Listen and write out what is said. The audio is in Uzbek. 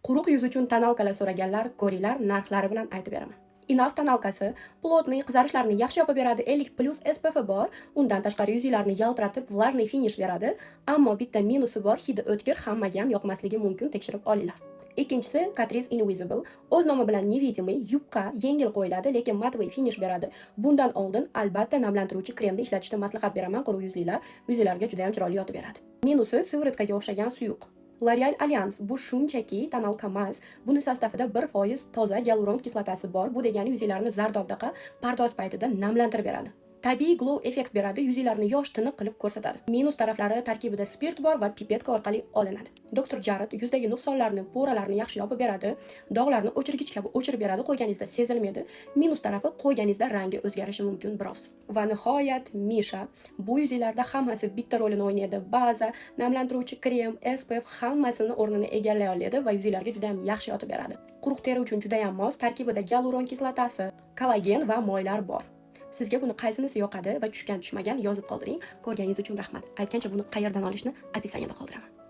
Quruq yuz uchun tonalkalar so'raganlar, ko'ringlar, narxlari bilan aytib beraman. Inaf tonalkasi plotniy qizarishlarni yaxshi yopib beradi, 50+ SPF bor. Undan tashqari yuzinglarni yaltiratib, vlajniy finish beradi. Ammo bitta minusi bor, hidi o'tkir, hammaga ham yoqmasligi mumkin, tekshirib olinglar. Ikkinchisi Catrice Invisible. O'z nomi bilan невидимый, yupqa, yengil qo'yiladi, lekin matviy finish beradi. Bundan oldin albatta namlantiruvchi kremni ishlatishni maslahat beraman, quruq yuzlilar. Yuzinglarga juda ham chiroyli yotib beradi. Minusi sivrotkaga o'xshagan suyuq. L'Oreal Alliance bu shunchaki tonalka emas, buni sostavida 1% toza gialuron kislotasi bor. Bu degani yuzinglarni zardobdaqa pardoz paytida namlantirib beradi. Tabiiy glow effekt beradi, yuzinglarni yosh tiniq qilib ko'rsatadi. Minus taraflari tarkibida spirt bor va pipetka orqali olinadi. Dr. Jared yuzdagi nuqsonlarni, poralarni yaxshi yopib beradi, dog'larni o'chirgich kabi o'chirib beradi, qo'yganingizda sezilmaydi. Minus tarafi qo'yganingizda rangi o'zgarishi mumkin biroz. Va nihoyat Misha. Bu yuzinglarda hammasi bitta rolini o'ynaydi. Baza, namlantiruvchi krem, SPF hammasini o'rnini egallay oladi va yuzinglarga juda ham yaxshi yotib beradi. Quruq teri uchun juda ham mos, tarkibida gialuron kislotasi, kollagen va moylar bor. Sizga buni qaysinisi yoqadi va tushgan tushmagan yozib qoldiring. Ko'rganingiz uchun rahmat. Aytgancha buni qayerdan olishni opisiyaniyada qoldiraman.